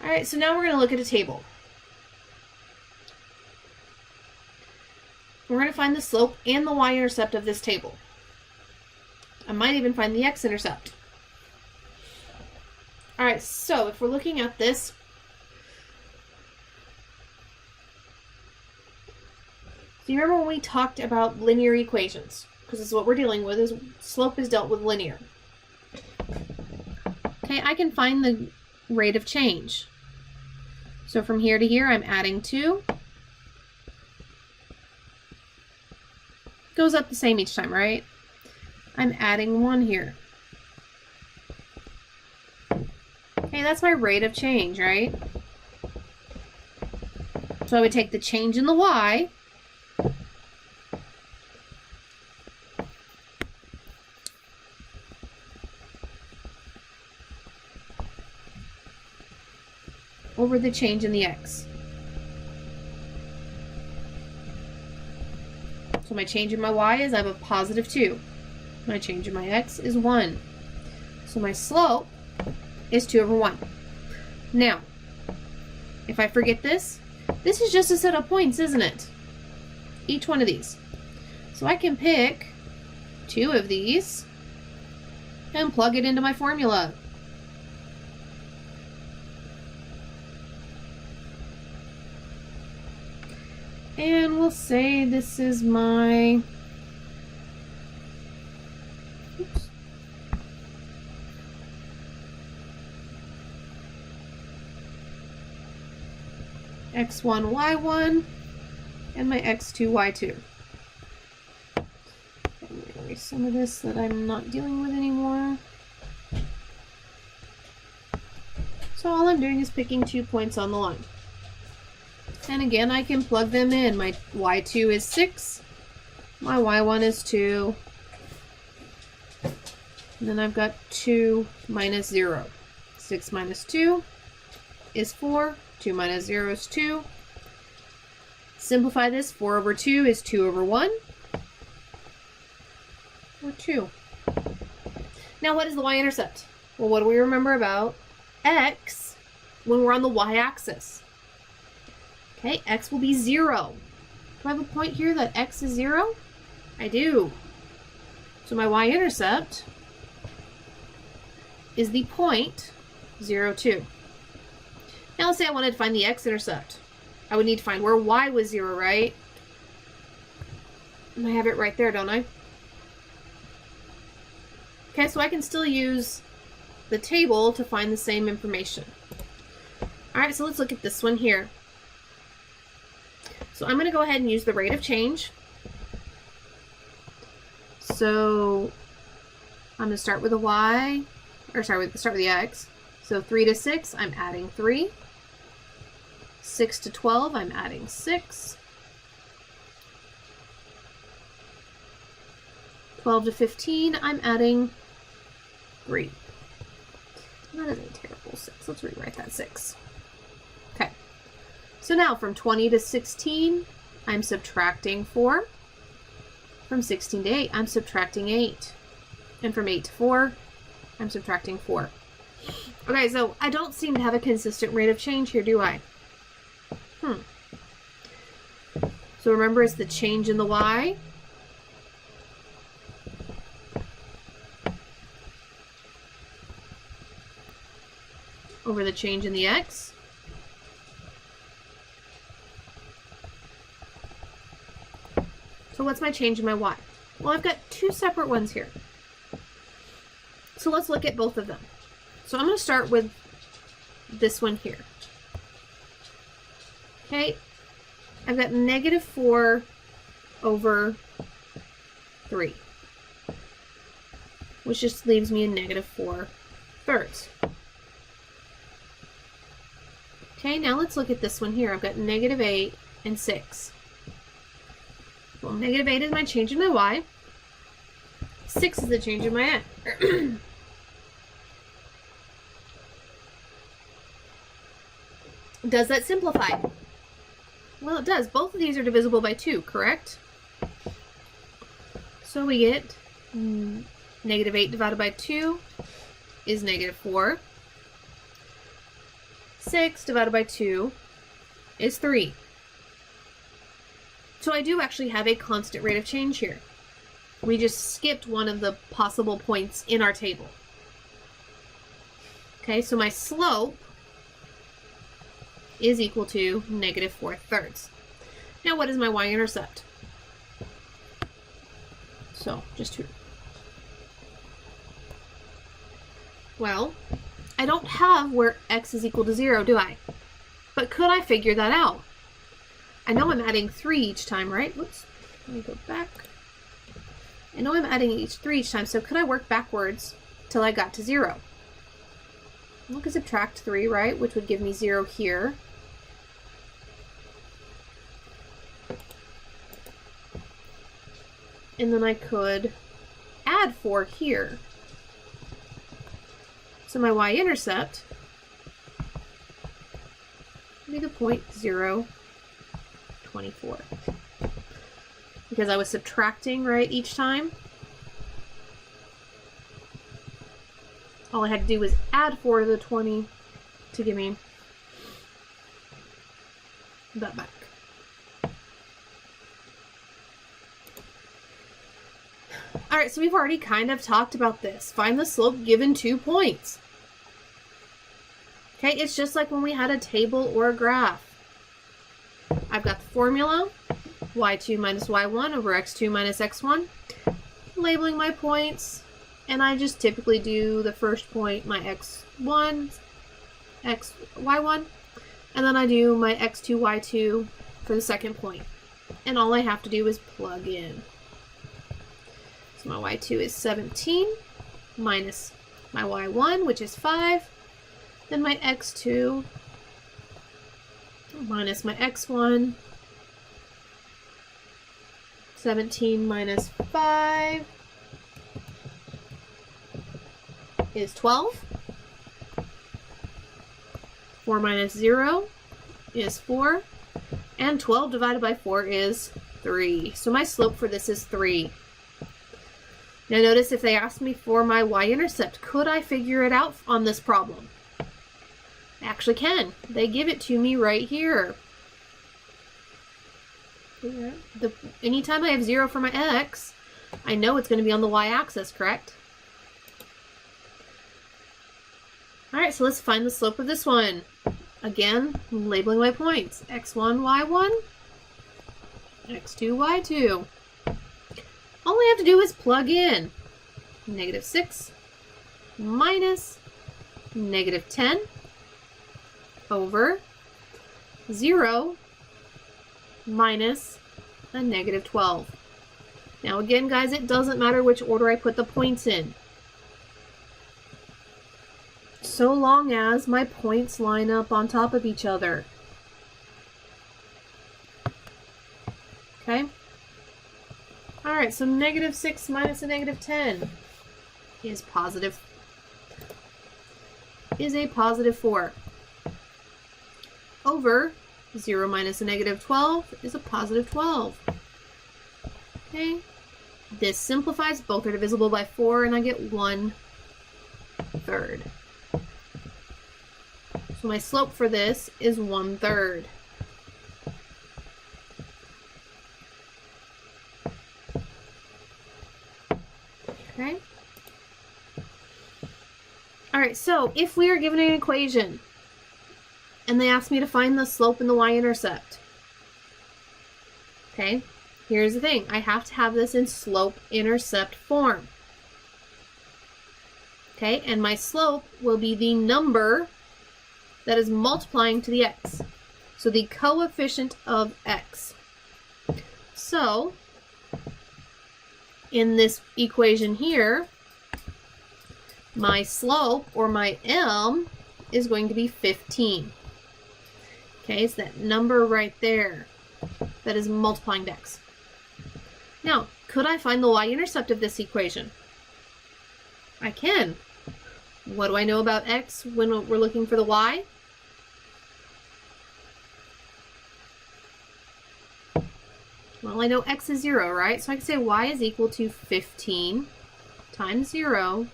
All right, so now we're going to look at a table. We're going to find the slope and the y-intercept of this table. I might even find the x-intercept. All right, so if we're looking at this, so you remember when we talked about linear equations? Because this is what we're dealing with, is slope is dealt with linear. Okay, I can find the rate of change. So from here to here, I'm adding 2. Goes up the same each time, right? I'm adding 1 here. Okay, that's my rate of change, right? So I would take the change in the y over the change in the x. So my change in my y is I have a positive 2. My change in my x is 1. So my slope is 2 over 1. Now, if I forget this, this is just a set of points, isn't it? Each one of these. So I can pick 2 of these and plug it into my formula. And we'll say this is my, oops, x1, y1, and my x2, y2. I'm going to erase some of this that I'm not dealing with anymore. So all I'm doing is picking 2 points on the line. And again, I can plug them in. My y2 is 6. My y1 is 2. And then I've got 2 minus 0. 6 minus 2 is 4. 2 minus 0 is 2. Simplify this. 4 over 2 is 2 over 1. Or 2. Now what is the y-intercept? Well, what do we remember about x when we're on the y-axis? Okay, x will be 0. Do I have a point here that x is 0? I do. So my y-intercept is the point 0, 2. Now let's say I wanted to find the x-intercept. I would need to find where y was 0, right? And I have it right there, don't I? Okay, so I can still use the table to find the same information. Alright, so let's look at this one here. So I'm going to go ahead and use the rate of change. So I'm going to start with a y, or start with the x. So 3 to 6, I'm adding 3. 6 to 12, I'm adding 6. 12 to 15, I'm adding 3. That is a terrible 6. Let's rewrite that 6. Okay. So now from 20 to 16, I'm subtracting 4. From 16 to 8, I'm subtracting 8. And from 8 to 4, I'm subtracting 4. Okay, so I don't seem to have a consistent rate of change here, do I? So remember, it's the change in the y over the change in the x. So what's my change in my y? Well, I've got 2 separate ones here. So let's look at both of them. So I'm going to start with this one here. Okay, I've got negative 4 over 3, which just leaves me a negative 4 thirds. Okay, now let's look at this one here. I've got negative 8 and 6. Well, negative 8 is my change in my y. 6 is the change in my x. Does that simplify? Well, it does. Both of these are divisible by 2, correct? So we get negative 8 divided by 2 is negative 4. 6 divided by 2 is 3. So I do actually have a constant rate of change here. We just skipped one of the possible points in our table. Okay, so my slope is equal to -4/3. Now what is my y-intercept? So, just 2. Well, I don't have where x is equal to 0, do I? But could I figure that out? I know I'm adding 3 each time, right? Whoops. Let me go back. I know I'm adding 3 each time, so could I work backwards till I got to 0? Well, I could subtract 3, right? Which would give me 0 here. And then I could add 4 here. So my y-intercept would be the point 0, 24. Because I was subtracting, right, each time. All I had to do was add 4 to the 20 to give me that back. Alright, so we've already kind of talked about this. Find the slope given 2 points. Okay, it's just like when we had a table or a graph. I've got the formula, y2 minus y1 over x2 minus x1, labeling my points, and I just typically do the first point, my x1, y1, and then I do my x2, y2 for the second point. And all I have to do is plug in. So my y2 is 17 minus my y1, which is 5. Then my x2 minus my x1. 17 minus 5 is 12. 4 minus 0 is 4. And 12 divided by 4 is 3. So my slope for this is 3. Now notice if they asked me for my y-intercept, could I figure it out on this problem? I actually can. They give it to me right here. Anytime I have 0 for my x, I know it's going to be on the y-axis, correct? Alright, so let's find the slope of this one. Again, labeling my points. x1, y1, x2, y2. All I have to do is plug in -6 minus -10 over 0 minus a -12. Now again, guys, it doesn't matter which order I put the points in, so long as my points line up on top of each other. Okay? Alright, so -6 minus a -10 is a positive 4. Over 0 minus a -12 is a positive 12. Okay? This simplifies, both are divisible by 4, and I get 1/3. So my slope for this is 1/3. Okay? Alright, so if we are given an equation and they ask me to find the slope and the y-intercept, okay, here's the thing. I have to have this in slope-intercept form. Okay, and my slope will be the number that is multiplying to the x. So the coefficient of x. So, in this equation here, my slope, or my m, is going to be 15. Okay, it's that number right there that is multiplying to x. Now, could I find the y-intercept of this equation? I can. What do I know about x when we're looking for the y? Well, I know x is 0, right? So I can say y is equal to 15 times 0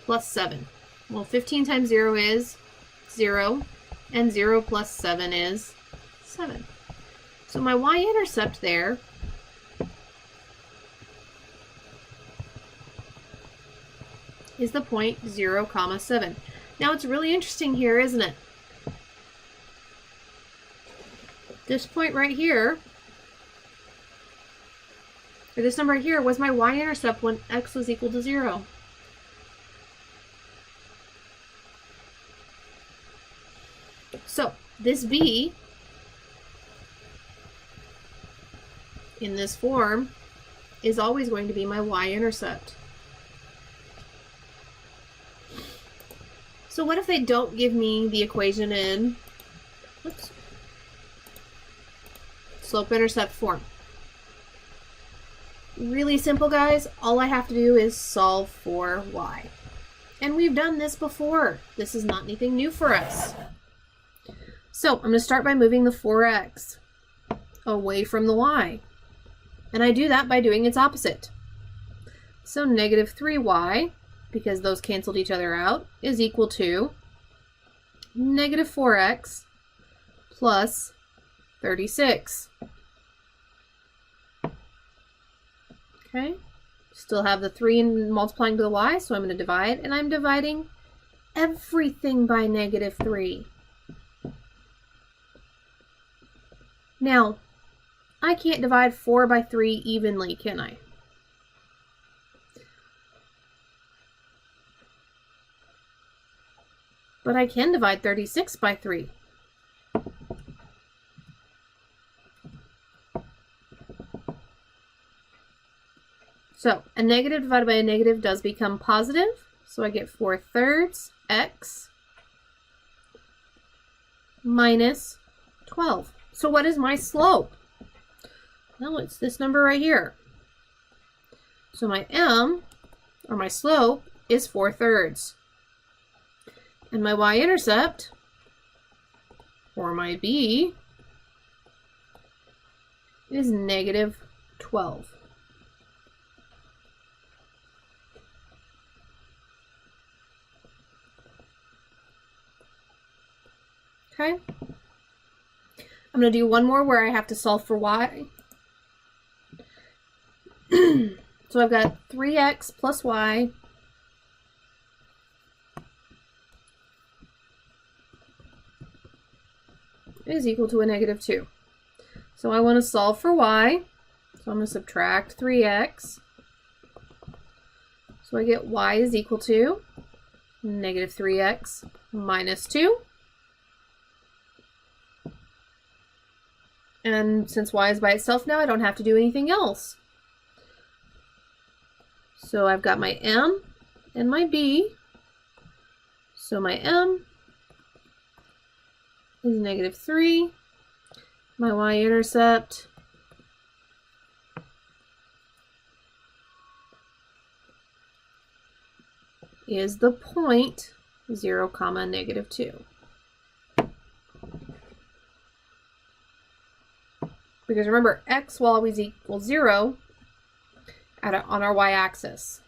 plus 7. Well, 15 times 0 is 0. And 0 plus 7 is 7. So my y-intercept there is the point 0, 7. Now it's really interesting here, isn't it? This point right here, or this number right here, was my y-intercept when x was equal to 0. So this b in this form is always going to be my y-intercept. So what if they don't give me the equation in slope-intercept form? Really simple, guys. All I have to do is solve for y. And we've done this before. This is not anything new for us. So I'm going to start by moving the 4x away from the y. And I do that by doing its opposite. So negative 3y, because those canceled each other out, is equal to negative 4x plus 36. Okay, still have the 3 and multiplying to the y, so I'm going to divide, and I'm dividing everything by negative 3. Now, I can't divide 4 by 3 evenly, can I? But I can divide 36 by 3. So a negative divided by a negative does become positive. So I get 4/3 x minus 12. So what is my slope? Well, it's this number right here. So my m, or my slope, is 4/3. And my y-intercept, or my b, is negative 12. Okay. I'm going to do one more where I have to solve for y. So I've got 3x plus y is equal to a negative 2. So I want to solve for y. So I'm going to subtract 3x. So I get y is equal to negative 3x minus 2. And since y is by itself now, I don't have to do anything else. So I've got my m and my b. So my m is negative 3. My y-intercept is the point 0, negative 2. Because remember, x will always equal 0 on our y-axis.